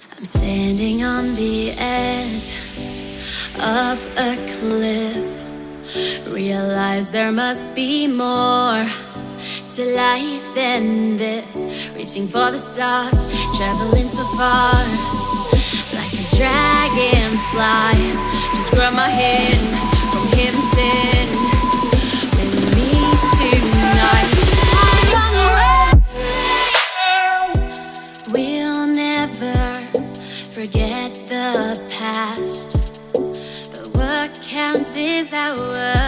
I'm standing on the edge of a cliff. Realize there must be more to life than this. Reaching for the stars, traveling so far, like a dragonfly. Just grab my hand from heaven's end. With me tonight, run away. We'll never forget the past, but what counts is our